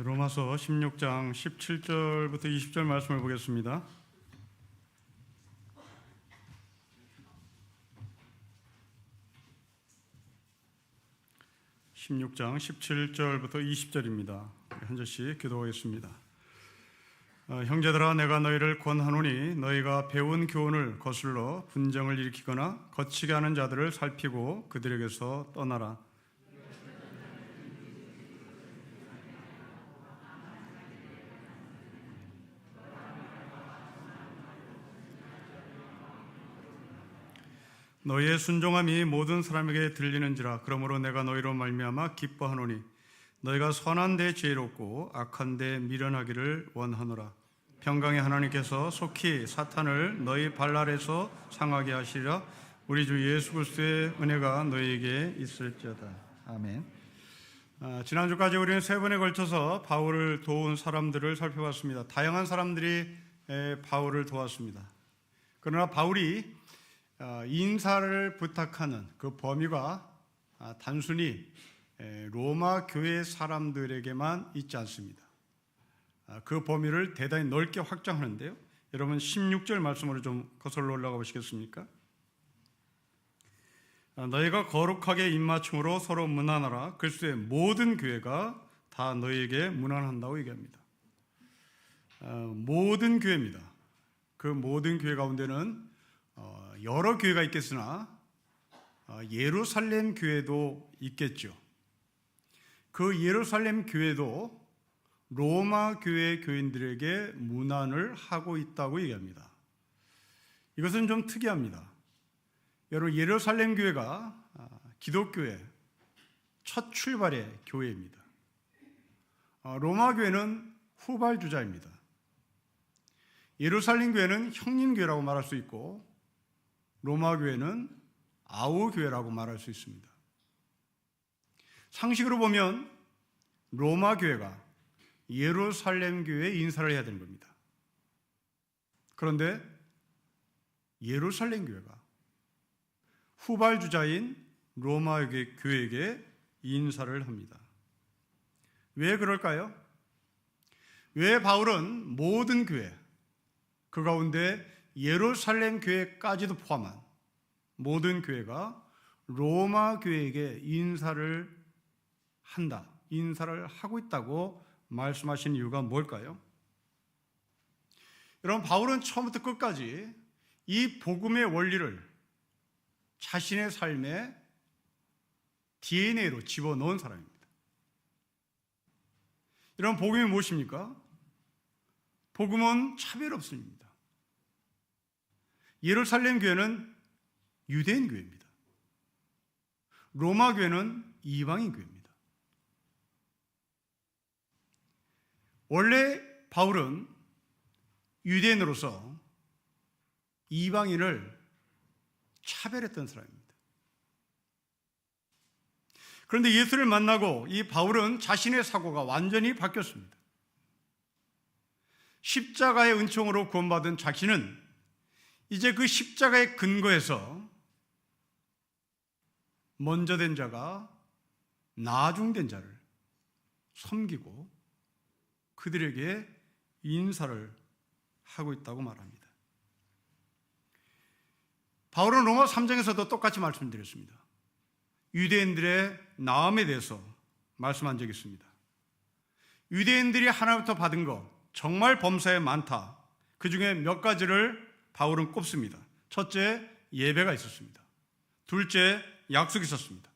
로마서 16장 17절부터 20절 말씀을 보겠습니다. (16장 17절부터 20절입니다) 한 절씩 기도하겠습니다. 형제들아, 내가 너희를 권하노니 너희가 배운 교훈을 거슬러 분쟁을 일으키거나 거치게 하는 자들을 살피고 그들에게서 떠나라. 너희의 순종함이 모든 사람에게 들리는지라. 그러므로 내가 너희로 말미암아 기뻐하노니 너희가 선한 데 지혜롭고 악한 데 미련하기를 원하노라. 평강의 하나님께서 속히 사탄을 너희 발 아래서 상하게 하시리라. 우리 주 예수 그리스도의 은혜가 너희에게 있을지어다. 아멘. 지난주까지 우리는 세 번에 걸쳐서 바울을 도운 사람들을 살펴봤습니다. 다양한 사람들이 바울을 도왔습니다. 그러나 바울이 인사를 부탁하는 그 범위가 단순히 로마 교회 사람들에게만 있지 않습니다. 그 범위를 대단히 넓게 확장하는데요. 여러분 16절 말씀으로 좀 거슬러 올라가 보시겠습니까? 너희가 거룩하게 입맞춤으로 서로 문안하라. 그리스도의 모든 교회가 다 너희에게 문안한다고 얘기합니다. 모든 교회입니다. 그 모든 교회 가운데는 여러 교회가 있겠으나 예루살렘 교회도 있겠죠. 그 예루살렘 교회도 로마 교회 교인들에게 문안을 하고 있다고 얘기합니다. 이것은 좀 특이합니다. 여러분, 예루살렘 교회가 기독교의 첫 출발의 교회입니다. 로마 교회는 후발주자입니다. 예루살렘 교회는 형님교회라고 말할 수 있고 로마 교회는 아우 교회라고 말할 수 있습니다. 상식으로 보면 로마 교회가 예루살렘 교회에 인사를 해야 되는 겁니다. 그런데 예루살렘 교회가 후발주자인 로마 교회에게 인사를 합니다. 왜 그럴까요? 왜 바울은 모든 교회, 그 가운데 예루살렘 교회까지도 포함한 모든 교회가 로마 교회에게 인사를 한다, 인사를 하고 있다고 말씀하신 이유가 뭘까요? 여러분, 바울은 처음부터 끝까지 이 복음의 원리를 자신의 삶의 DNA로 집어넣은 사람입니다. 여러분, 복음이 무엇입니까? 복음은 차별 없음입니다. 예루살렘 교회는 유대인 교회입니다. 로마 교회는 이방인 교회입니다. 원래 바울은 유대인으로서 이방인을 차별했던 사람입니다. 그런데 예수를 만나고 이 바울은 자신의 사고가 완전히 바뀌었습니다. 십자가의 은총으로 구원받은 자신은 이제 그 십자가의 근거에서 먼저 된 자가 나중된 자를 섬기고 그들에게 인사를 하고 있다고 말합니다. 바울은 로마 3장에서도 똑같이 말씀드렸습니다. 유대인들의 나음에 대해서 말씀한 적이 있습니다. 유대인들이 하나님부터 받은 것 정말 범사에 많다. 그 중에 몇 가지를 바울은 꼽습니다. 첫째, 예배가 있었습니다. 둘째, 약속이 있었습니다.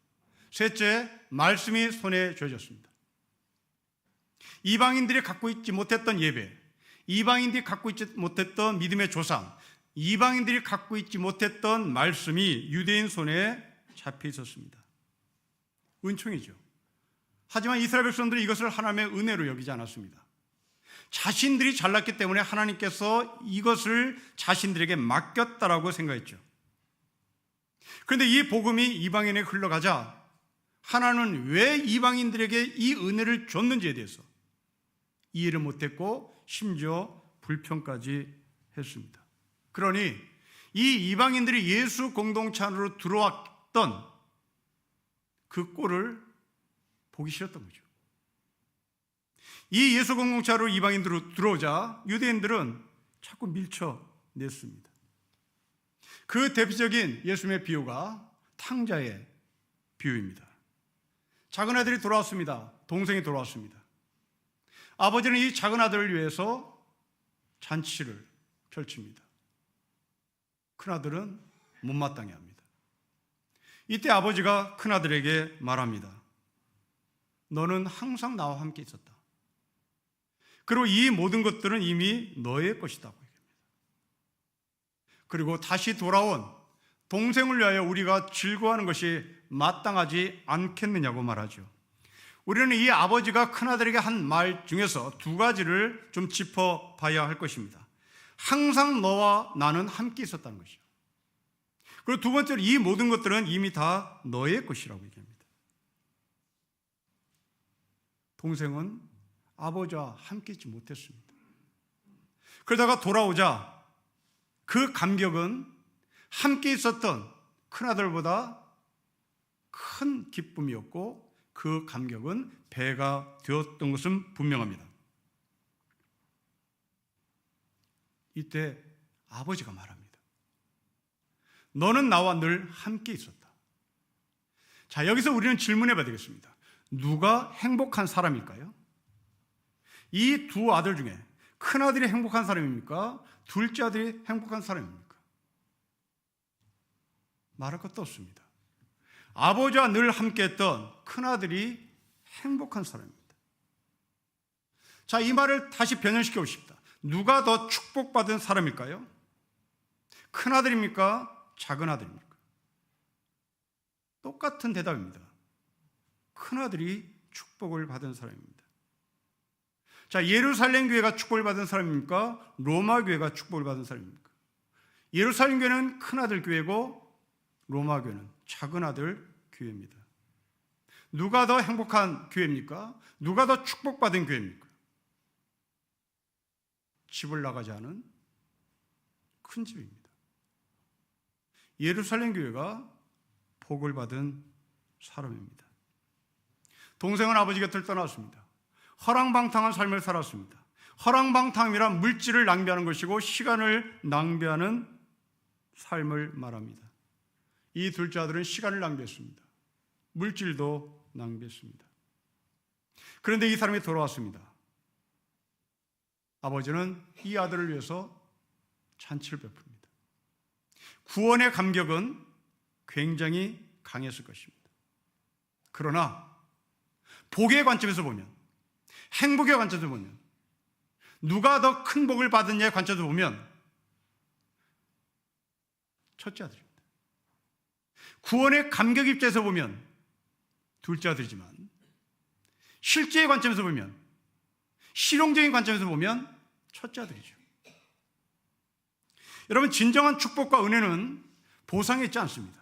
셋째, 말씀이 손에 쥐어졌습니다. 이방인들이 갖고 있지 못했던 예배, 이방인들이 갖고 있지 못했던 믿음의 조상, 이방인들이 갖고 있지 못했던 말씀이 유대인 손에 잡혀 있었습니다. 은총이죠. 하지만 이스라엘 백성들이 이것을 하나님의 은혜로 여기지 않았습니다. 자신들이 잘났기 때문에 하나님께서 이것을 자신들에게 맡겼다라고 생각했죠. 그런데 이 복음이 이방인에게 흘러가자 하나님은 왜 이방인들에게 이 은혜를 줬는지에 대해서 이해를 못했고 심지어 불평까지 했습니다. 그러니 이 이방인들이 예수 공동체 안으로 들어왔던 그 꼴을 보기 싫었던 거죠. 이 예수 공동체로 이방인들로 들어오자 유대인들은 자꾸 밀쳐냈습니다. 그 대표적인 예수님의 비유가 탕자의 비유입니다. 작은 아들이 돌아왔습니다. 동생이 돌아왔습니다. 아버지는 이 작은 아들을 위해서 잔치를 펼칩니다. 큰아들은 못마땅해 합니다. 이때 아버지가 큰아들에게 말합니다. 너는 항상 나와 함께 있었다. 그리고 이 모든 것들은 이미 너의 것이다고 얘기합니다. 그리고 다시 돌아온 동생을 위하여 우리가 즐거워하는 것이 마땅하지 않겠느냐고 말하죠. 우리는 이 아버지가 큰아들에게 한 말 중에서 두 가지를 좀 짚어봐야 할 것입니다. 항상 너와 나는 함께 있었다는 것이죠. 그리고 두 번째로 이 모든 것들은 이미 다 너의 것이라고 얘기합니다. 동생은 아버지와 함께 있지 못했습니다. 그러다가 돌아오자 그 감격은 함께 있었던 큰아들보다 큰 기쁨이었고 그 감격은 배가 되었던 것은 분명합니다. 이때 아버지가 말합니다. 너는 나와 늘 함께 있었다. 자, 여기서 우리는 질문해 봐야 되겠습니다. 누가 행복한 사람일까요? 이 두 아들 중에 큰아들이 행복한 사람입니까? 둘째 아들이 행복한 사람입니까? 말할 것도 없습니다. 아버지와 늘 함께했던 큰아들이 행복한 사람입니다. 자, 이 말을 다시 변형시켜 보십시다. 누가 더 축복받은 사람일까요? 큰아들입니까? 작은아들입니까? 똑같은 대답입니다. 큰아들이 축복을 받은 사람입니다. 자, 예루살렘 교회가 축복을 받은 사람입니까? 로마 교회가 축복을 받은 사람입니까? 예루살렘 교회는 큰아들 교회고 로마 교회는 작은아들 교회입니다. 누가 더 행복한 교회입니까? 누가 더 축복받은 교회입니까? 집을 나가지 않은 큰 집입니다. 예루살렘 교회가 복을 받은 사람입니다. 동생은 아버지 곁을 떠났습니다. 허랑방탕한 삶을 살았습니다. 허랑방탕이란 물질을 낭비하는 것이고 시간을 낭비하는 삶을 말합니다. 이 둘째 아들은 시간을 낭비했습니다. 물질도 낭비했습니다. 그런데 이 사람이 돌아왔습니다. 아버지는 이 아들을 위해서 잔치를 베풉니다. 구원의 감격은 굉장히 강했을 것입니다. 그러나 복의 관점에서 보면, 행복의 관점에서 보면, 누가 더 큰 복을 받았냐의 관점에서 보면 첫째 아들입니다. 구원의 감격 입장에서 보면 둘째 아들이지만 실제의 관점에서 보면, 실용적인 관점에서 보면 첫째 아들이죠. 여러분, 진정한 축복과 은혜는 보상에 있지 않습니다.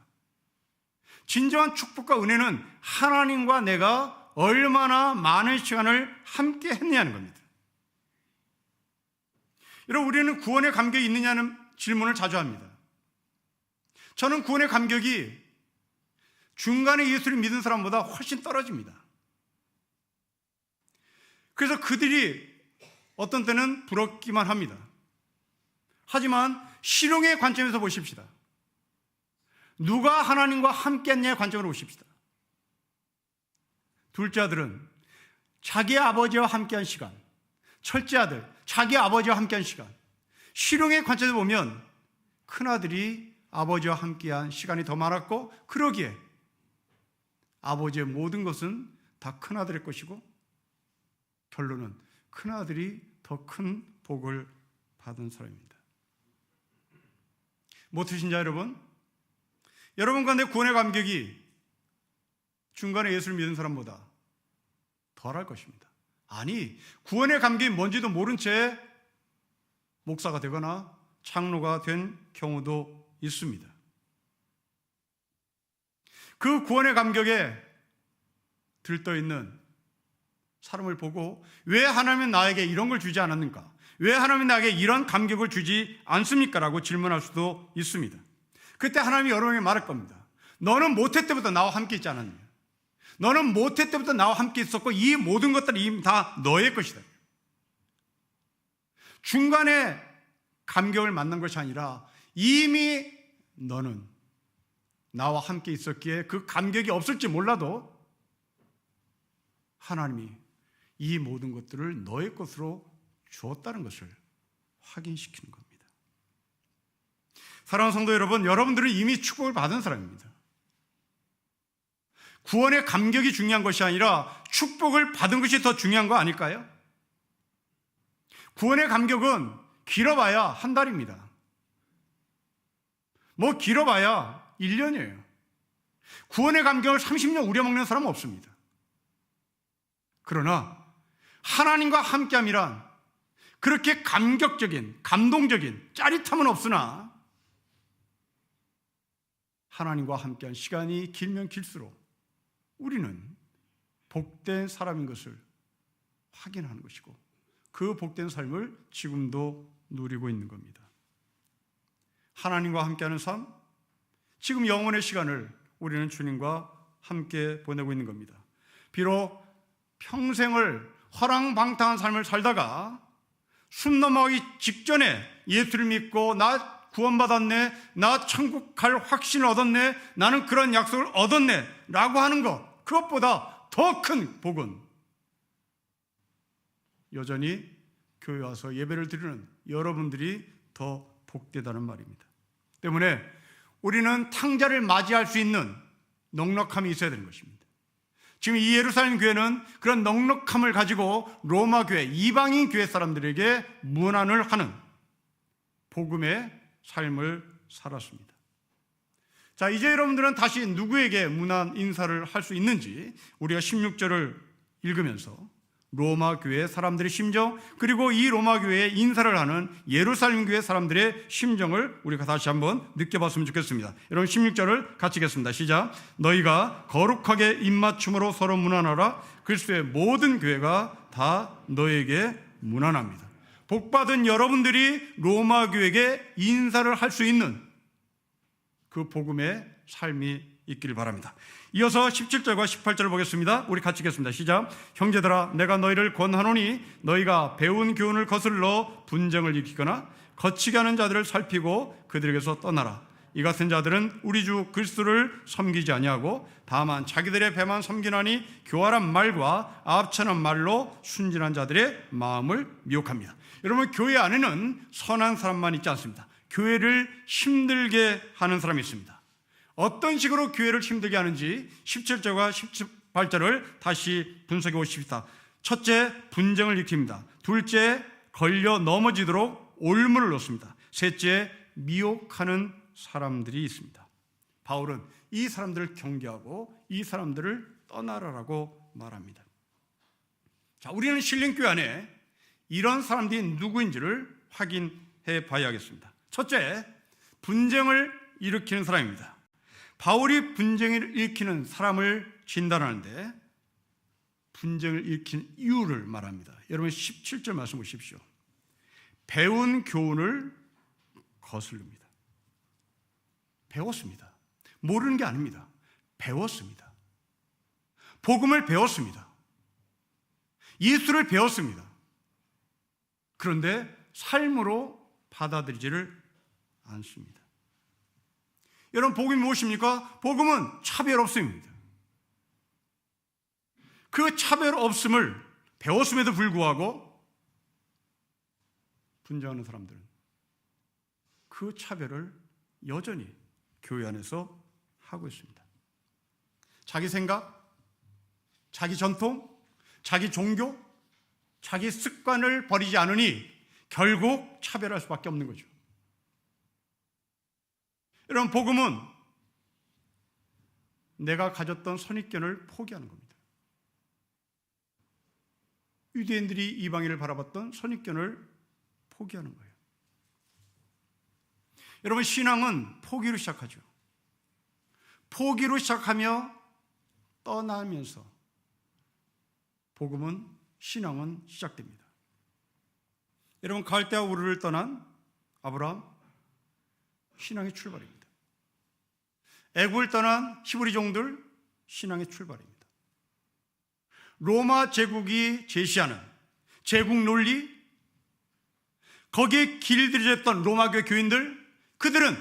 진정한 축복과 은혜는 하나님과 내가 얼마나 많은 시간을 함께 했느냐는 겁니다. 여러분, 우리는 구원의 감격이 있느냐는 질문을 자주 합니다. 저는 구원의 감격이 중간에 예수를 믿은 사람보다 훨씬 떨어집니다. 그래서 그들이 어떤 때는 부럽기만 합니다. 하지만 실용의 관점에서 보십시다. 누가 하나님과 함께했냐의 관점으로 보십시다. 둘째 아들은 자기 아버지와 함께한 시간, 첫째 아들 자기 아버지와 함께한 시간, 실용의 관점에서 보면 큰아들이 아버지와 함께한 시간이 더 많았고, 그러기에 아버지의 모든 것은 다 큰아들의 것이고 결론은 큰아들이 더 큰 복을 받은 사람입니다. 모태신자 여러분, 여러분 가운데 구원의 감격이 중간에 예수를 믿은 사람보다 덜할 것입니다. 아니, 구원의 감격이 뭔지도 모른 채 목사가 되거나 장로가 된 경우도 있습니다. 그 구원의 감격에 들떠있는 사람을 보고 왜 하나님은 나에게 이런 걸 주지 않았는가? 왜 하나님은 나에게 이런 감격을 주지 않습니까? 라고 질문할 수도 있습니다. 그때 하나님이 여러분에게 말할 겁니다. 너는 모태 때부터 나와 함께 있지 않았느냐? 너는 모태 때부터 나와 함께 있었고 이 모든 것들이 이미 다 너의 것이다. 중간에 감격을 만난 것이 아니라 이미 너는 나와 함께 있었기에 그 감격이 없을지 몰라도 하나님이 이 모든 것들을 너의 것으로 주었다는 것을 확인시키는 겁니다. 사랑하는 성도 여러분, 여러분들은 이미 축복을 받은 사람입니다. 구원의 감격이 중요한 것이 아니라 축복을 받은 것이 더 중요한 거 아닐까요? 구원의 감격은 길어봐야 한 달입니다. 뭐 길어봐야 1년이에요. 구원의 감격을 30년 우려먹는 사람은 없습니다. 그러나 하나님과 함께함이란 그렇게 감격적인, 감동적인 짜릿함은 없으나 하나님과 함께한 시간이 길면 길수록 우리는 복된 사람인 것을 확인하는 것이고 그 복된 삶을 지금도 누리고 있는 겁니다. 하나님과 함께하는 삶, 지금 영원의 시간을 우리는 주님과 함께 보내고 있는 겁니다. 비록 평생을 허랑방탕한 삶을 살다가 숨 넘어가기 직전에 예수를 믿고 나 구원받았네, 나 천국 갈 확신을 얻었네, 나는 그런 약속을 얻었네 라고 하는 것, 그것보다 더 큰 복은 여전히 교회 와서 예배를 드리는 여러분들이 더 복되다는 말입니다. 때문에 우리는 탕자를 맞이할 수 있는 넉넉함이 있어야 되는 것입니다. 지금 이 예루살렘 교회는 그런 넉넉함을 가지고 로마 교회, 이방인 교회 사람들에게 문안을 하는 복음의 삶을 살았습니다. 자, 이제 여러분들은 다시 누구에게 문안 인사를 할 수 있는지 우리가 16절을 읽으면서 로마 교회 사람들의 심정, 그리고 이 로마 교회에 인사를 하는 예루살렘 교회 사람들의 심정을 우리가 다시 한번 느껴봤으면 좋겠습니다. 여러분 16절을 같이 읽겠습니다. 시작. 너희가 거룩하게 입맞춤으로 서로 문안하라. 그리스도의 모든 교회가 다 너에게 문안합니다. 복받은 여러분들이 로마 교회에게 인사를 할 수 있는 그 복음의 삶이 있기를 바랍니다. 이어서 17절과 18절을 보겠습니다. 우리 같이 읽겠습니다. 시작. 형제들아, 내가 너희를 권하노니 너희가 배운 교훈을 거슬러 분쟁을 일으키거나 거치게 하는 자들을 살피고 그들에게서 떠나라. 이 같은 자들은 우리 주 그리스도를 섬기지 아니하고 다만 자기들의 배만 섬기나니 교활한 말과 압천한 말로 순진한 자들의 마음을 미혹합니다. 여러분, 교회 안에는 선한 사람만 있지 않습니다. 교회를 힘들게 하는 사람이 있습니다. 어떤 식으로 교회를 힘들게 하는지 17절과 18절을 다시 분석해 보십시다. 첫째, 분쟁을 일으킵니다. 둘째, 걸려 넘어지도록 올무를 놓습니다. 셋째, 미혹하는 사람들이 있습니다. 바울은 이 사람들을 경계하고 이 사람들을 떠나라라고 말합니다. 자, 우리는 신령교회 안에 이런 사람들이 누구인지를 확인해 봐야겠습니다. 첫째, 분쟁을 일으키는 사람입니다. 바울이 분쟁을 일으키는 사람을 진단하는데 분쟁을 일으키는 이유를 말합니다. 여러분 17절 말씀 보십시오. 배운 교훈을 거스릅니다. 배웠습니다. 모르는 게 아닙니다. 배웠습니다. 복음을 배웠습니다. 예수를 배웠습니다. 그런데 삶으로 받아들이지를 않습니다. 여러분, 복음이 무엇입니까? 복음은 차별 없음입니다. 그 차별 없음을 배웠음에도 불구하고 분쟁하는 사람들은 그 차별을 여전히 교회 안에서 하고 있습니다. 자기 생각, 자기 전통, 자기 종교, 자기 습관을 버리지 않으니 결국 차별할 수밖에 없는 거죠. 여러분, 복음은 내가 가졌던 선입견을 포기하는 겁니다. 유대인들이 이방인을 바라봤던 선입견을 포기하는 거예요. 여러분, 신앙은 포기로 시작하죠. 포기로 시작하며 떠나면서 복음은, 신앙은 시작됩니다. 여러분, 갈대아 우르를 떠난 아브라함, 신앙의 출발입니다. 애굽을 떠난 히브리 종들, 신앙의 출발입니다. 로마 제국이 제시하는 제국 논리, 거기에 길들여졌던 로마교회 교인들, 그들은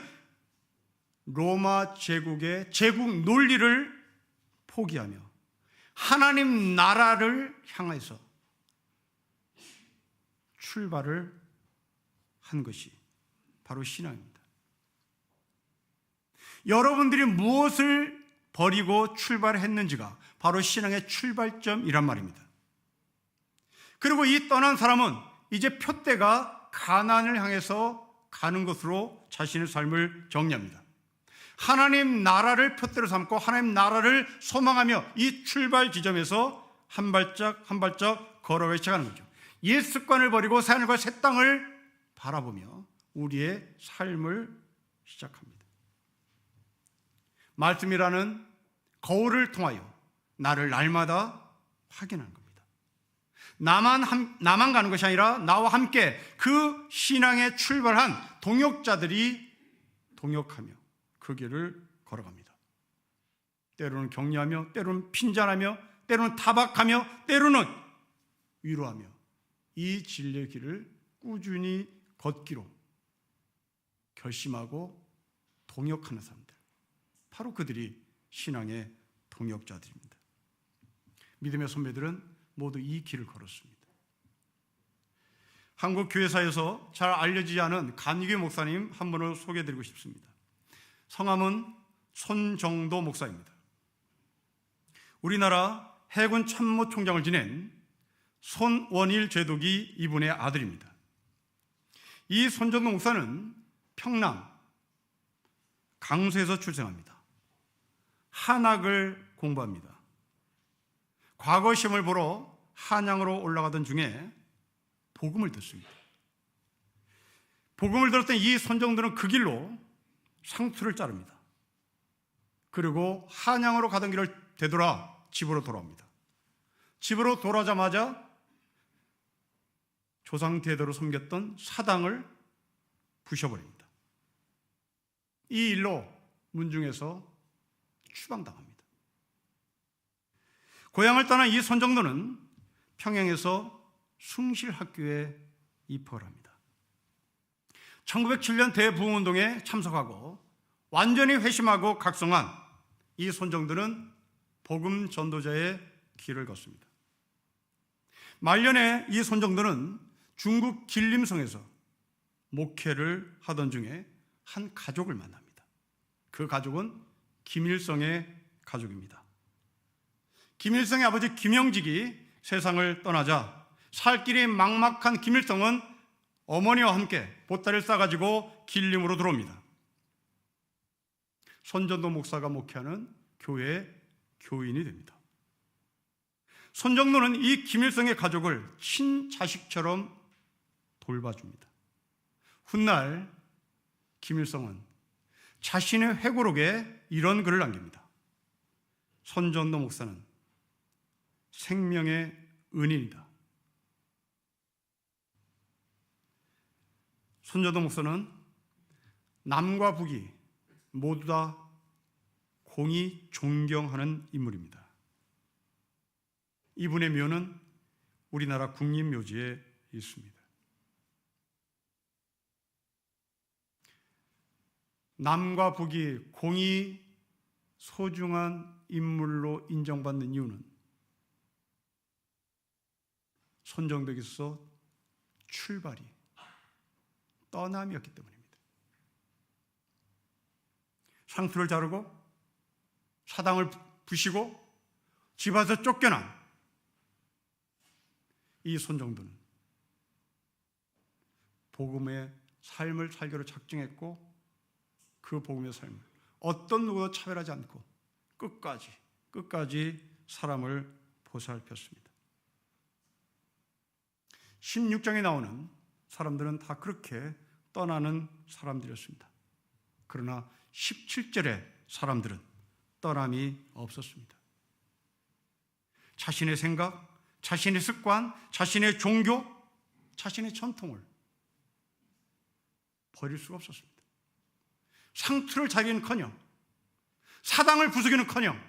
로마 제국의 제국 논리를 포기하며 하나님 나라를 향해서 출발을 한 것이 바로 신앙입니다. 여러분들이 무엇을 버리고 출발했는지가 바로 신앙의 출발점이란 말입니다. 그리고 이 떠난 사람은 이제 표대가 가나안을 향해서 가는 것으로 자신의 삶을 정리합니다. 하나님 나라를 표대로 삼고 하나님 나라를 소망하며 이 출발 지점에서 한 발짝 한 발짝 걸어가기 시작하는 거죠. 옛 습관을 버리고 새 하늘과 새 땅을 바라보며 우리의 삶을 시작합니다. 말씀이라는 거울을 통하여 나를 날마다 확인하는 겁니다. 나만 가는 것이 아니라 나와 함께 그 신앙에 출발한 동역자들이 동역하며 그 길을 걸어갑니다. 때로는 격려하며, 때로는 핀잔하며, 때로는 타박하며, 때로는 위로하며 이 진리의 길을 꾸준히 걷기로 결심하고 동역하는 사람들, 바로 그들이 신앙의 동역자들입니다. 믿음의 선배들은 모두 이 길을 걸었습니다. 한국 교회사에서 잘 알려지지 않은 간이교 목사님 한 분을 소개해드리고 싶습니다. 성함은 손정도 목사입니다. 우리나라 해군 참모총장을 지낸 손원일 제독이 이분의 아들입니다. 이 손정도 목사는 평남 강서에서 출생합니다. 한학을 공부합니다. 과거 시험을 보러 한양으로 올라가던 중에 복음을 듣습니다. 복음을 들었던 이 손정도는 그 길로 상투를 자릅니다. 그리고 한양으로 가던 길을 되돌아 집으로 돌아옵니다. 집으로 돌아오자마자 조상 대대로 섬겼던 사당을 부셔버립니다. 이 일로 문중에서 추방당합니다. 고향을 떠난 이 손정도는 평양에서 숭실학교에 입학을 합니다. 1907년 대부흥운동에 참석하고 완전히 회심하고 각성한 이 손정도는 복음 전도자의 길을 걷습니다. 말년에 이 손정도는 중국 길림성에서 목회를 하던 중에 한 가족을 만납니다. 그 가족은 김일성의 가족입니다. 김일성의 아버지 김영직이 세상을 떠나자 살 길이 막막한 김일성은 어머니와 함께 보따리를 싸가지고 길림으로 들어옵니다. 손정도 목사가 목회하는 교회의 교인이 됩니다. 손정도는 이 김일성의 가족을 친자식처럼 돌봐줍니다. 훗날 김일성은 자신의 회고록에 이런 글을 남깁니다. 손정도 목사는 생명의 은인이다. 손정도 목사는 남과 북이 모두 다 공히 존경하는 인물입니다. 이분의 묘는 우리나라 국립묘지에 있습니다. 남과 북이 공히 소중한 인물로 인정받는 이유는 손정도에게서 출발이 떠남이었기 때문입니다. 상투를 자르고 사당을 부시고 집에서 쫓겨난 이 손정도는 복음의 삶을 살기로 작정했고 그 복음의 삶을 어떤 누구도 차별하지 않고 끝까지 사람을 보살폈습니다. 16장에 나오는 사람들은 다 그렇게 떠나는 사람들이었습니다. 그러나 17절의 사람들은 떠남이 없었습니다. 자신의 생각, 자신의 습관, 자신의 종교, 자신의 전통을 버릴 수가 없었습니다. 상투를 자기는커녕 사당을 부수기는커녕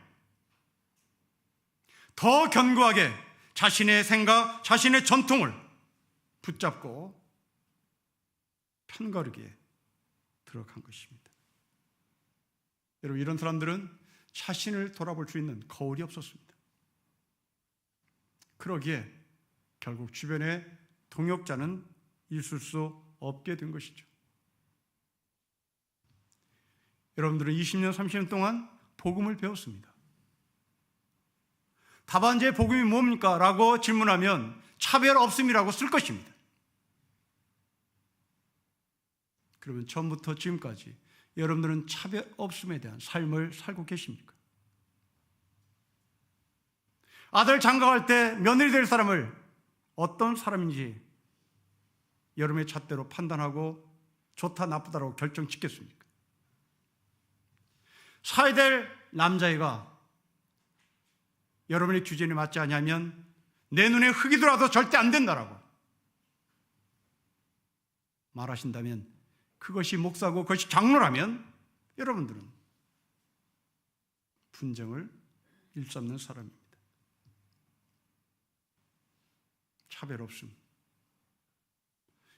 더 견고하게 자신의 생각, 자신의 전통을 붙잡고 편가르기에 들어간 것입니다. 여러분, 이런 사람들은 자신을 돌아볼 수 있는 거울이 없었습니다. 그러기에 결국 주변에 동역자는 있을 수 없게 된 것이죠. 여러분들은 20년, 30년 동안 복음을 배웠습니다. 답안지에 복음이 뭡니까? 라고 질문하면 차별 없음이라고 쓸 것입니다. 그러면 처음부터 지금까지 여러분들은 차별 없음에 대한 삶을 살고 계십니까? 아들 장가갈 때 며느리 될 사람을 어떤 사람인지 여러분의 잣대로 판단하고 좋다 나쁘다라고 결정 짓겠습니까? 사야 될 남자애가 여러분의 기준에 맞지 않으면 내 눈에 흙이 들어와도 절대 안 된다라고 말하신다면, 그것이 목사고 그것이 장로라면 여러분들은 분쟁을 일삼는 사람입니다. 차별 없음.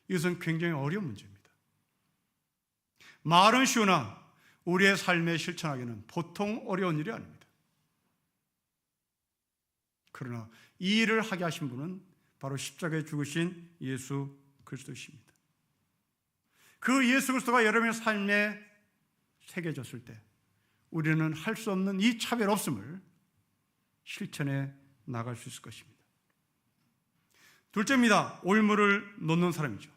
이것은 굉장히 어려운 문제입니다. 말은 쉬우나 우리의 삶에 실천하기는 보통 어려운 일이 아닙니다. 그러나 이 일을 하게 하신 분은 바로 십자가에 죽으신 예수 그리스도이십니다. 그 예수 그리스도가 여러분의 삶에 새겨졌을 때 우리는 할 수 없는 이 차별 없음을 실천해 나갈 수 있을 것입니다. 둘째입니다. 올무를 놓는 사람이죠.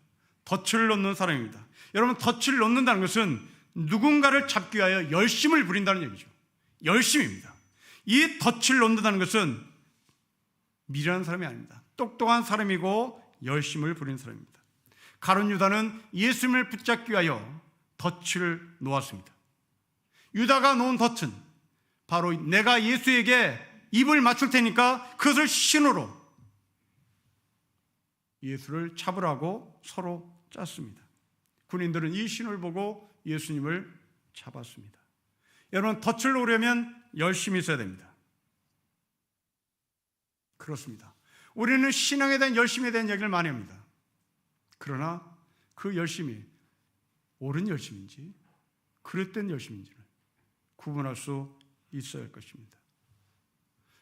덫을 놓는 사람입니다. 여러분, 덫을 놓는다는 것은 누군가를 잡기 위하여 열심을 부린다는 얘기죠. 열심입니다. 이 덫을 놓는다는 것은 미련한 사람이 아닙니다. 똑똑한 사람이고 열심을 부린 사람입니다. 가룟 유다는 예수님을 붙잡기 위하여 덫을 놓았습니다. 유다가 놓은 덫은 바로 내가 예수에게 입을 맞출 테니까 그것을 신호로 예수를 잡으라고 서로 짰습니다. 군인들은 이 신호를 보고 예수님을 잡았습니다. 여러분, 덫을 놓으려면 열심히 있어야 됩니다. 그렇습니다. 우리는 신앙에 대한 열심에 대한 얘기를 많이 합니다. 그러나 그 열심이 옳은 열심인지 그릇된 열심인지를 구분할 수 있어야 할 것입니다.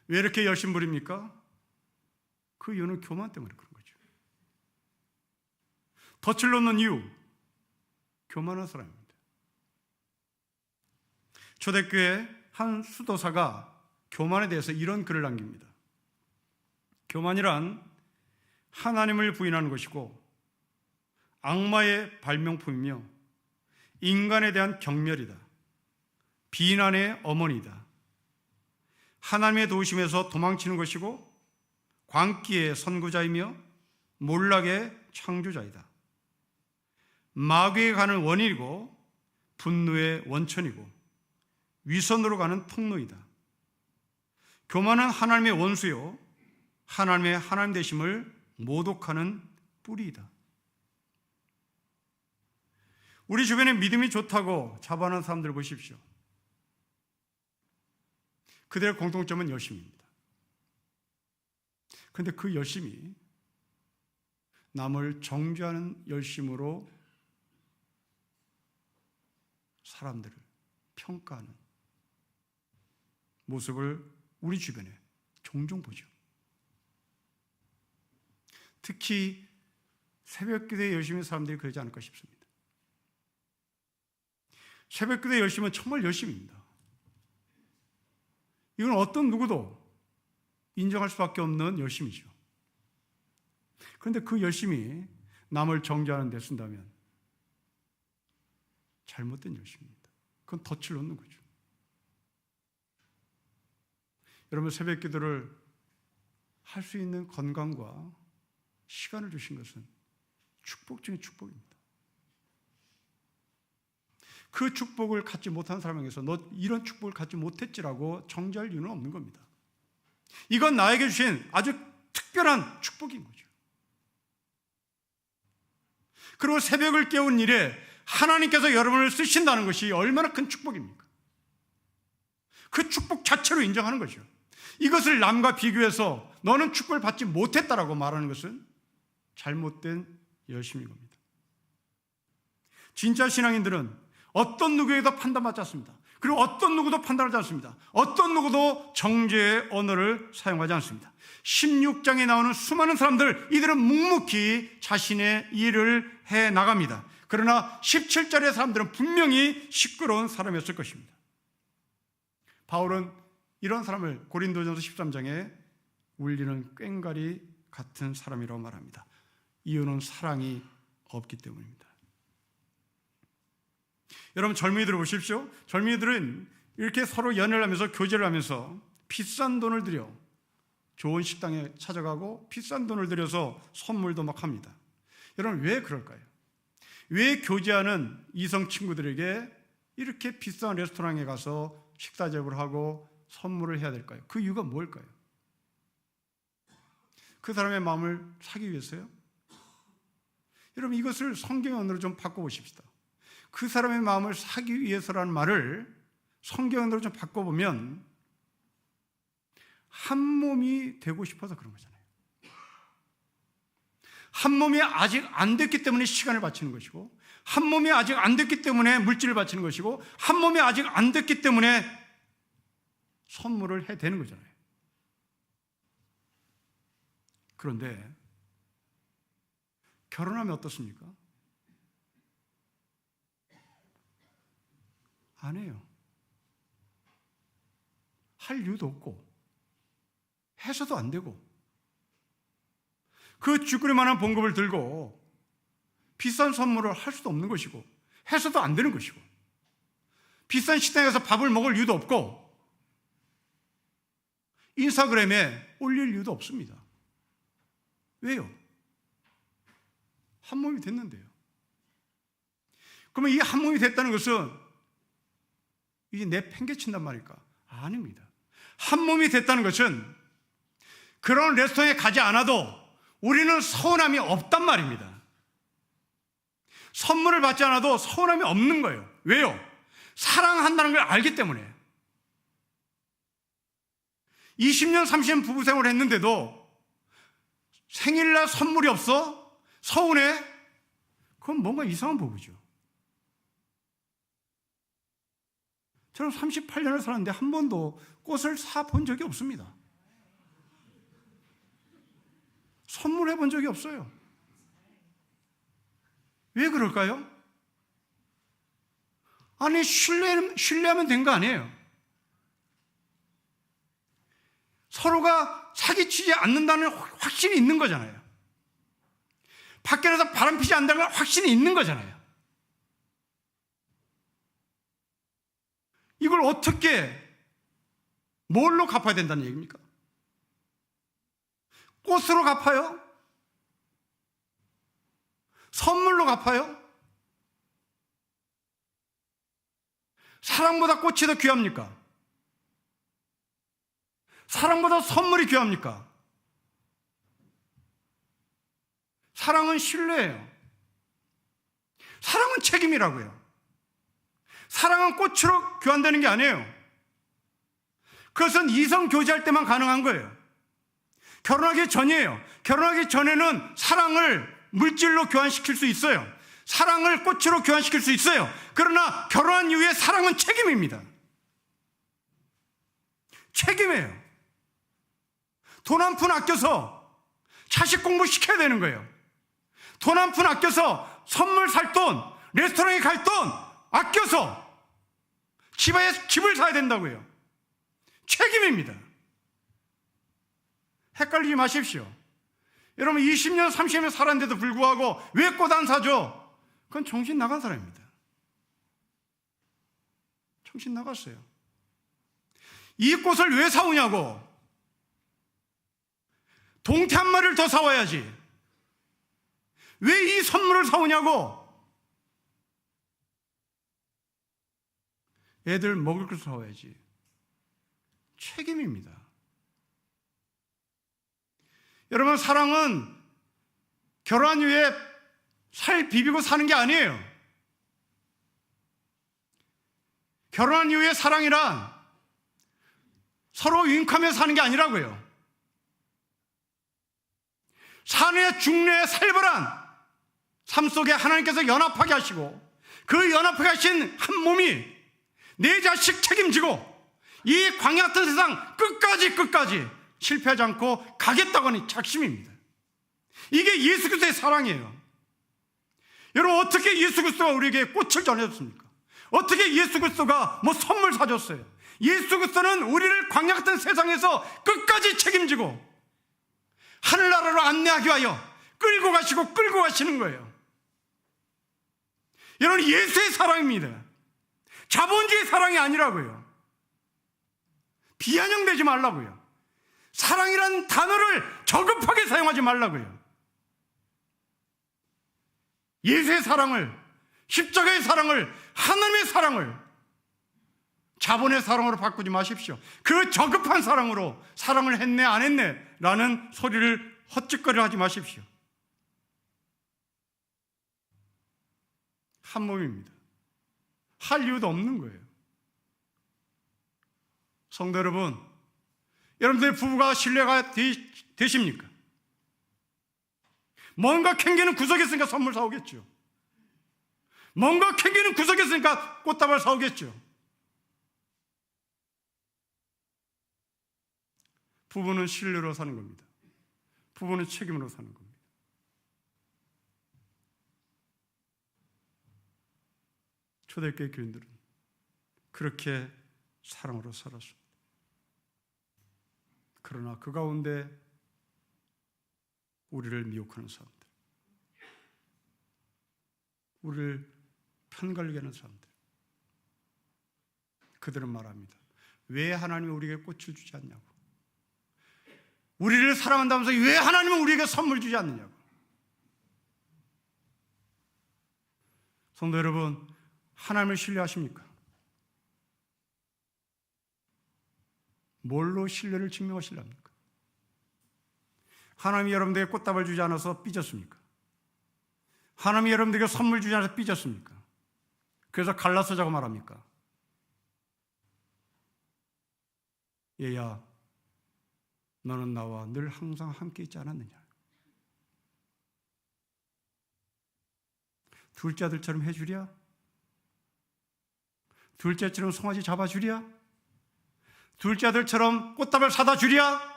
왜 이렇게 열심 부립니까? 그 이유는 교만 때문에 그런 거죠. 덫을 놓는 이유, 교만한 사람입니다. 초대교회 한 수도사가 교만에 대해서 이런 글을 남깁니다. 교만이란 하나님을 부인하는 것이고 악마의 발명품이며 인간에 대한 경멸이다. 비난의 어머니다. 하나님의 도우심에서 도망치는 것이고 광기의 선구자이며 몰락의 창조자이다. 마귀에 가는 원인이고 분노의 원천이고 위선으로 가는 통로이다. 교만은 하나님의 원수요 하나님의 하나님 되심을 모독하는 뿌리이다. 우리 주변에 믿음이 좋다고 자부하는 사람들 보십시오. 그들의 공통점은 열심입니다. 그런데 그 열심이 남을 정죄하는 열심으로 사람들을 평가하는 모습을 우리 주변에 종종 보죠. 특히 새벽기도에 열심히 사람들이 그러지 않을까 싶습니다. 새벽기도에 열심은 정말 열심입니다. 이건 어떤 누구도 인정할 수밖에 없는 열심이죠. 그런데 그 열심이 남을 정죄하는 데 쓴다면 잘못된 열심입니다. 그건 덫을 놓는 거죠. 여러분, 새벽 기도를 할 수 있는 건강과 시간을 주신 것은 축복 중에 축복입니다. 그 축복을 갖지 못한 사람에게서 너 이런 축복을 갖지 못했지라고 정죄할 이유는 없는 겁니다. 이건 나에게 주신 아주 특별한 축복인 거죠. 그리고 새벽을 깨운 일에 하나님께서 여러분을 쓰신다는 것이 얼마나 큰 축복입니까? 그 축복 자체로 인정하는 거죠. 이것을 남과 비교해서 너는 축복을 받지 못했다라고 말하는 것은 잘못된 열심인 겁니다. 진짜 신앙인들은 어떤 누구에게도 판단받지 않습니다. 그리고 어떤 누구도 판단하지 않습니다. 어떤 누구도 정죄의 언어를 사용하지 않습니다. 16장에 나오는 수많은 사람들, 이들은 묵묵히 자신의 일을 해 나갑니다. 그러나 17절의 사람들은 분명히 시끄러운 사람이었을 것입니다. 바울은 이런 사람을 고린도전서 13장에 울리는 꽹과리 같은 사람이라고 말합니다. 이유는 사랑이 없기 때문입니다. 여러분, 젊은이들을 보십시오. 젊은이들은 이렇게 서로 연애를 하면서 교제를 하면서 비싼 돈을 들여 좋은 식당에 찾아가고 비싼 돈을 들여서 선물도 막 합니다. 여러분, 왜 그럴까요? 왜 교제하는 이성 친구들에게 이렇게 비싼 레스토랑에 가서 식사 제공을 하고 선물을 해야 될까요? 그 이유가 뭘까요? 그 사람의 마음을 사기 위해서요? 여러분, 이것을 성경의 언어로 좀 바꿔보십시다. 그 사람의 마음을 사기 위해서라는 말을 성경의 언어로 좀 바꿔보면 한 몸이 되고 싶어서 그런 거잖아요. 한 몸이 아직 안 됐기 때문에 시간을 바치는 것이고, 한 몸이 아직 안 됐기 때문에 물질을 바치는 것이고, 한 몸이 아직 안 됐기 때문에 선물을 해야 되는 거잖아요. 그런데 결혼하면 어떻습니까? 안 해요. 할 이유도 없고 해서도 안 되고, 그 쥐꾸리만한 봉급을 들고 비싼 선물을 할 수도 없는 것이고 해서도 안 되는 것이고, 비싼 식당에 가서 밥을 먹을 이유도 없고 인스타그램에 올릴 이유도 없습니다. 왜요? 한 몸이 됐는데요. 그러면 이 한 몸이 됐다는 것은 이제 내 팽개친단 말일까? 아닙니다. 한 몸이 됐다는 것은 그런 레스토랑에 가지 않아도 우리는 서운함이 없단 말입니다. 선물을 받지 않아도 서운함이 없는 거예요. 왜요? 사랑한다는 걸 알기 때문에. 20년, 30년 부부 생활을 했는데도 생일날 선물이 없어? 서운해? 그건 뭔가 이상한 부부죠. 저는 38년을 살았는데 한 번도 꽃을 사본 적이 없습니다. 선물해 본 적이 없어요. 왜 그럴까요? 아니, 신뢰하면 된 거 아니에요. 서로가 사기치지 않는다는 확신이 있는 거잖아요. 밖에 나서 바람 피지 않는다는 확신이 있는 거잖아요. 이걸 어떻게, 뭘로 갚아야 된다는 얘기입니까? 꽃으로 갚아요? 선물로 갚아요? 사랑보다 꽃이 더 귀합니까? 사랑보다 선물이 귀합니까? 사랑은 신뢰예요. 사랑은 책임이라고요. 사랑은 꽃으로 교환되는 게 아니에요. 그것은 이성 교제할 때만 가능한 거예요. 결혼하기 전이에요. 결혼하기 전에는 사랑을 물질로 교환시킬 수 있어요. 사랑을 꽃으로 교환시킬 수 있어요. 그러나 결혼한 이후에 사랑은 책임입니다. 책임이에요. 돈 한 푼 아껴서 자식 공부시켜야 되는 거예요. 돈 한 푼 아껴서 선물 살 돈, 레스토랑에 갈 돈 아껴서 집을 사야 된다고요. 책임입니다. 헷갈리지 마십시오. 여러분, 20년, 30년 살았는데도 불구하고 왜 꽃 안 사줘? 그건 정신 나간 사람입니다. 정신 나갔어요. 이 꽃을 왜 사오냐고. 동태 한 마리를 더 사와야지. 왜 이 선물을 사오냐고. 애들 먹을 걸 사와야지. 책임입니다. 여러분, 사랑은 결혼한 후에 살 비비고 사는 게 아니에요. 결혼한 이후의 사랑이란 서로 윙크하며 사는 게 아니라고요. 사내 중내의 살벌한 삶 속에 하나님께서 연합하게 하시고, 그 연합하게 하신 한 몸이 내 자식 책임지고 이 광야 같은 세상 끝까지 실패하지 않고 가겠다고 하는 작심입니다. 이게 예수 그리스도의 사랑이에요. 여러분, 어떻게 예수 그리스도가 우리에게 꽃을 전해줬습니까? 어떻게 예수 그리스도가 선물 사줬어요? 예수 그리스도는 우리를 광야 같은 세상에서 끝까지 책임지고 하늘나라로 안내하기 위하여 끌고 가시는 거예요. 여러분, 예수의 사랑입니다. 자본주의 사랑이 아니라고요. 비아냥되지 말라고요. 사랑이란 단어를 저급하게 사용하지 말라고요. 예수의 사랑을, 십자가의 사랑을, 하나님의 사랑을 자본의 사랑으로 바꾸지 마십시오. 그 저급한 사랑으로 사랑을 했네 안 했네 라는 소리를 헛짓거리 하지 마십시오. 한 몸입니다. 할 이유도 없는 거예요. 성도 여러분, 여러분들의 부부가 신뢰가 되십니까? 뭔가 캥기는 구석에 있으니까 선물 사오겠죠. 뭔가 캥기는 구석에 있으니까 꽃다발 사오겠죠. 부부는 신뢰로 사는 겁니다. 부부는 책임으로 사는 겁니다. 초대교회 교인들은 그렇게 사랑으로 살았습니다. 그러나 그 가운데 우리를 미혹하는 사람들, 우리를 편갈리게 하는 사람들, 그들은 말합니다. 왜 하나님이 우리에게 꽃을 주지 않냐고. 우리를 사랑한다면서 왜 하나님은 우리에게 선물 주지 않느냐고. 성도 여러분, 하나님을 신뢰하십니까? 뭘로 신뢰를 증명하시렵니까? 하나님이 여러분들에게 꽃다발 주지 않아서 삐졌습니까? 하나님이 여러분들에게 선물 주지 않아서 삐졌습니까? 그래서 갈라서자고 말합니까? 얘야, 너는 나와 늘 항상 함께 있지 않았느냐? 둘째 아들처럼 해주랴? 둘째처럼 송아지 잡아주랴? 둘째 아들처럼 꽃다발 사다 주랴?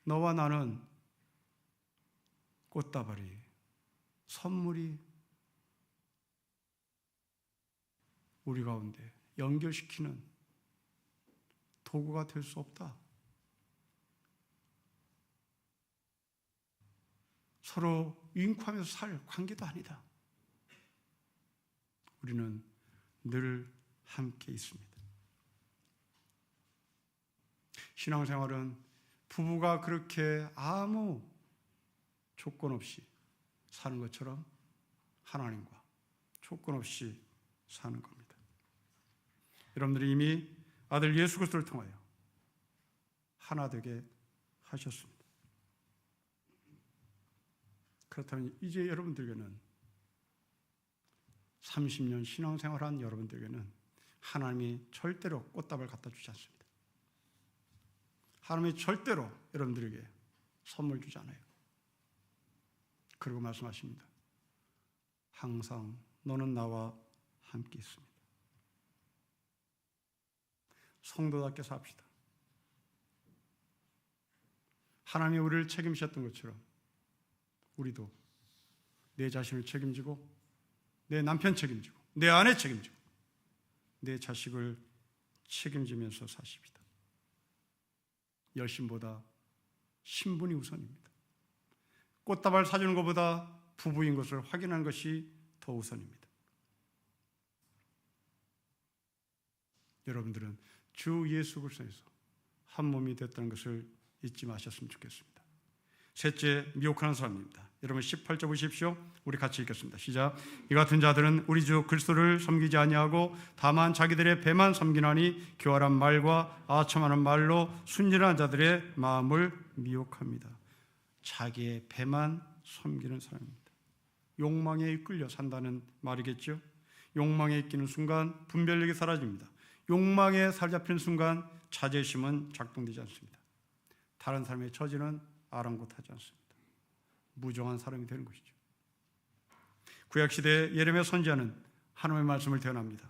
너와 나는 꽃다발이, 선물이 우리 가운데 연결시키는 도구가 될 수 없다. 서로 윙크하면서 살 관계도 아니다. 우리는 늘 함께 있습니다. 신앙생활은 부부가 그렇게 아무 조건 없이 사는 것처럼 하나님과 조건 없이 사는 겁니다. 여러분들이 이미 아들 예수 그리스도를 통하여 하나 되게 하셨습니다. 그렇다면 이제 여러분들에게는 30년 신앙생활한 여러분들에게는 하나님이 절대로 꽃다발 갖다 주지 않습니다. 하나님이 절대로 여러분들에게 선물 주지 않아요. 그리고 말씀하십니다. 항상 너는 나와 함께 있습니다. 성도답게 삽시다. 하나님이 우리를 책임지셨던 것처럼 우리도 내 자신을 책임지고, 내 남편 책임지고, 내 아내 책임지고, 내 자식을 책임지면서 사십시다. 열심보다 신분이 우선입니다. 꽃다발 사주는 것보다 부부인 것을 확인하는 것이 더 우선입니다. 여러분들은 주 예수 그리스도에서 한 몸이 됐다는 것을 잊지 마셨으면 좋겠습니다. 셋째, 미혹하는 사람입니다. 여러분 18절 보십시오. 우리 같이 읽겠습니다. 시작. 이 같은 자들은 우리 주 그리스도를 섬기지 아니하고 다만 자기들의 배만 섬기나니 교활한 말과 아첨하는 말로 순진한 자들의 마음을 미혹합니다. 자기의 배만 섬기는 사람입니다. 욕망에 이끌려 산다는 말이겠죠. 욕망에 끼는 순간 분별력이 사라집니다. 욕망에 사로잡히는 순간 자제심은 작동되지 않습니다. 다른 사람의 처지는 아랑곳하지 않습니다. 무정한 사람이 되는 것이죠. 구약시대에 예레미야 선지자는 하나님의 말씀을 대언합니다.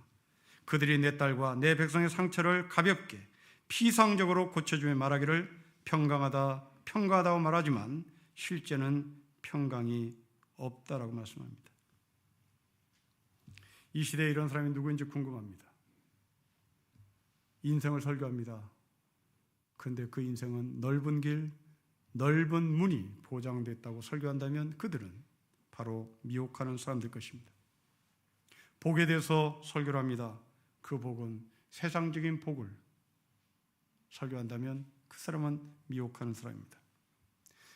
그들이 내 딸과 내 백성의 상처를 가볍게 피상적으로 고쳐주며 말하기를 평강하다고 말하지만 실제는 평강이 없다라고 말씀합니다. 이 시대에 이런 사람이 누구인지 궁금합니다. 인생을 설교합니다. 그런데 그 인생은 넓은 길, 넓은 문이 보장됐다고 설교한다면 그들은 바로 미혹하는 사람들 것입니다. 복에 대해서 설교를 합니다. 그 복은 세상적인 복을 설교한다면 그 사람은 미혹하는 사람입니다.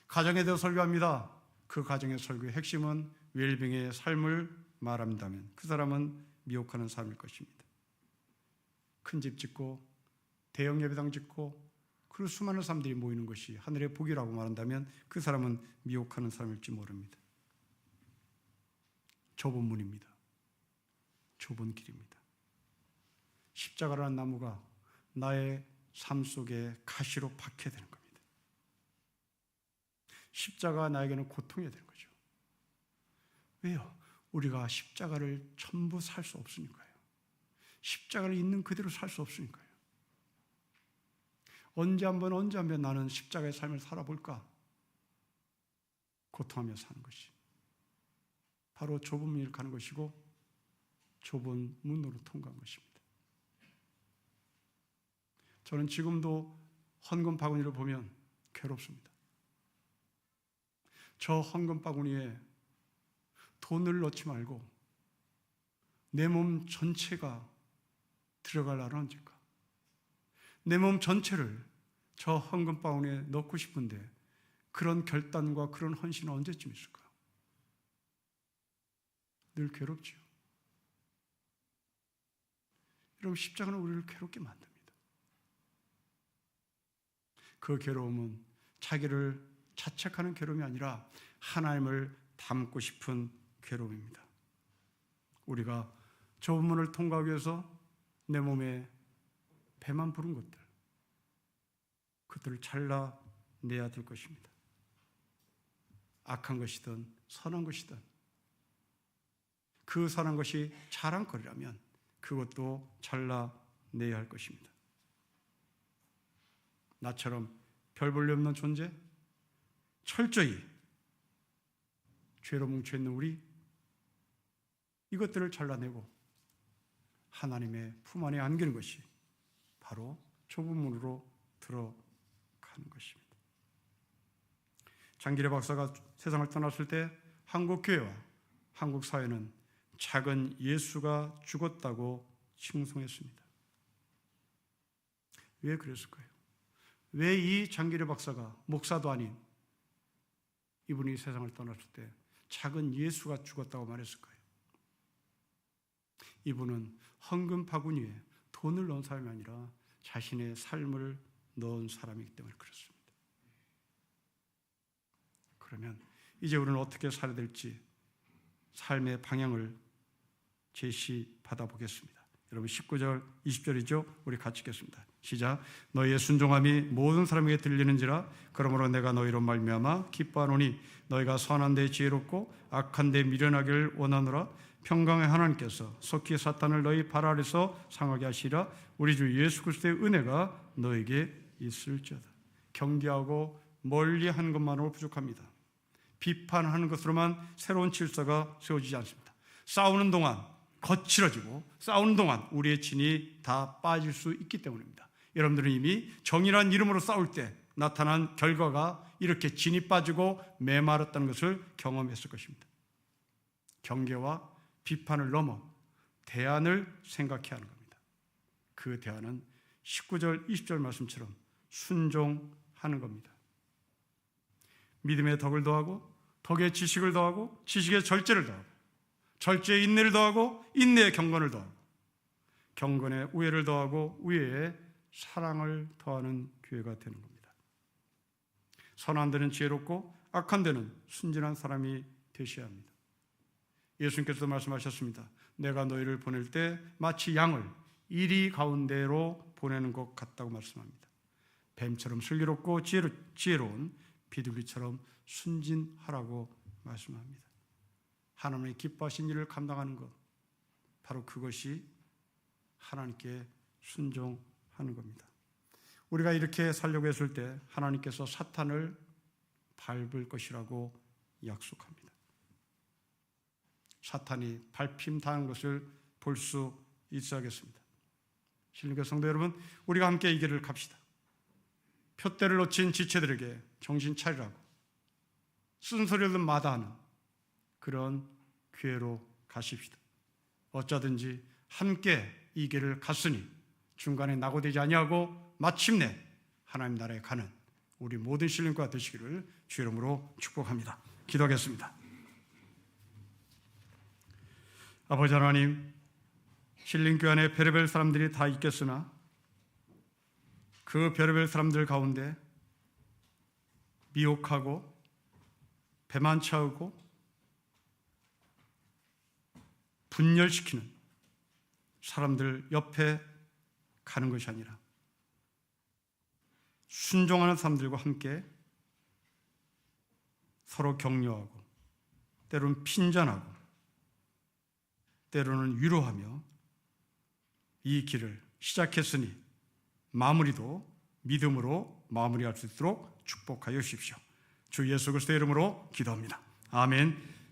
가정에 대해서 설교합니다. 그 가정의 설교의 핵심은 웰빙의 삶을 말한다면 그 사람은 미혹하는 삶일 것입니다. 큰 집 짓고 대형 예배당 짓고 그리고 수많은 사람들이 모이는 것이 하늘의 복이라고 말한다면 그 사람은 미혹하는 사람일지 모릅니다. 좁은 문입니다. 좁은 길입니다. 십자가라는 나무가 나의 삶 속에 가시로 박혀야 되는 겁니다. 십자가 나에게는 고통이 되는 거죠. 왜요? 우리가 십자가를 전부 살 수 없으니까요. 십자가를 있는 그대로 살 수 없으니까요. 언제 한번 나는 십자가의 삶을 살아볼까? 고통하며 사는 것이 바로 좁은 문을 가는 것이고 좁은 문으로 통과한 것입니다. 저는 지금도 헌금 바구니를 보면 괴롭습니다. 저 헌금 바구니에 돈을 넣지 말고 내 몸 전체가 들어갈 날은 언제일까? 내 몸 전체를 저 헌금 바구니에 넣고 싶은데 그런 결단과 그런 헌신은 언제쯤 있을까? 늘 괴롭지요. 여러분, 십자가는 우리를 괴롭게 만듭니다. 그 괴로움은 자기를 자책하는 괴로움이 아니라 하나님을 닮고 싶은 괴로움입니다. 우리가 좁은 문을 통과하기 위해서 내 몸에 배만 부른 그들을 잘라내야 될 것입니다. 악한 것이든 선한 것이든 그 선한 것이 자랑거리라면 그것도 잘라내야 할 것입니다. 나처럼 별 볼일 없는 존재, 철저히 죄로 뭉쳐있는 우리, 이것들을 잘라내고 하나님의 품 안에 안기는 것이 바로 좁은 문으로 들어가는 것입니다. 장기래 박사가 세상을 떠났을 때 한국 교회와 한국 사회는 작은 예수가 죽었다고 칭송했습니다. 왜 그랬을까요? 왜 이 장기래 박사가 목사도 아닌 이분이 세상을 떠났을 때 작은 예수가 죽었다고 말했을까요? 이분은 헌금 바구니에 돈을 넣은 사람이 아니라 자신의 삶을 넣은 사람이기 때문에 그렇습니다. 그러면 이제 우리는 어떻게 살아야 될지 삶의 방향을 제시받아 보겠습니다. 여러분 19절, 20절이죠? 우리 같이 읽겠습니다. 시작. 너희의 순종함이 모든 사람에게 들리는지라 그러므로 내가 너희로 말미암아 기뻐하노니 너희가 선한 데 지혜롭고 악한 데 미련하기를 원하노라. 평강의 하나님께서 속히 사탄을 너희 발 아래서 상하게 하시라. 우리 주 예수 그리스도의 은혜가 너에게 있을지어다. 경계하고 멀리하는 것만으로 부족합니다. 비판하는 것으로만 새로운 질서가 세워지지 않습니다. 싸우는 동안 거칠어지고 싸우는 동안 우리의 진이 다 빠질 수 있기 때문입니다. 여러분들은 이미 정의란 이름으로 싸울 때 나타난 결과가 이렇게 진이 빠지고 메마랐다는 것을 경험했을 것입니다. 경계와 비판을 넘어 대안을 생각해야 하는 겁니다. 그 대안은 19절, 20절 말씀처럼 순종하는 겁니다. 믿음의 덕을 더하고 덕의 지식을 더하고 지식의 절제를 더하고 절제에 인내를 더하고 인내에 경건을 더하고 경건에 우애를 더하고 우애에 사랑을 더하는 교회가 되는 겁니다. 선한 데는 지혜롭고 악한 데는 순진한 사람이 되셔야 합니다. 예수님께서도 말씀하셨습니다. 내가 너희를 보낼 때 마치 양을 이리 가운데로 보내는 것 같다고 말씀합니다. 뱀처럼 슬기롭고 지혜로운 비둘기처럼 순진하라고 말씀합니다. 하나님의 기뻐하신 일을 감당하는 것, 바로 그것이 하나님께 순종하는 겁니다. 우리가 이렇게 살려고 했을 때 하나님께서 사탄을 밟을 것이라고 약속합니다. 사탄이 밟힘당한 것을 볼 수 있어야겠습니다. 신령교 성도 여러분, 우리가 함께 이 길을 갑시다. 표대를 놓친 지체들에게 정신 차리라고 쓴소리를 마다하는 그런 기회로 가십시다. 어쩌든지 함께 이 길을 갔으니 중간에 낙오되지 아니하고 마침내 하나님 나라에 가는 우리 모든 신령교가 되시기를 주 이름으로 축복합니다. 기도하겠습니다. 아버지 하나님, 신령교 안에 별의별 사람들이 다 있겠으나 그 별의별 사람들 가운데 미혹하고 배만 차오고 분열시키는 사람들 옆에 가는 것이 아니라 순종하는 사람들과 함께 서로 격려하고 때로는 핀잔하고 때로는 위로하며 이 길을 시작했으니 마무리도 믿음으로 마무리할 수 있도록 축복하여 주십시오. 주 예수 그리스도의 이름으로 기도합니다. 아멘.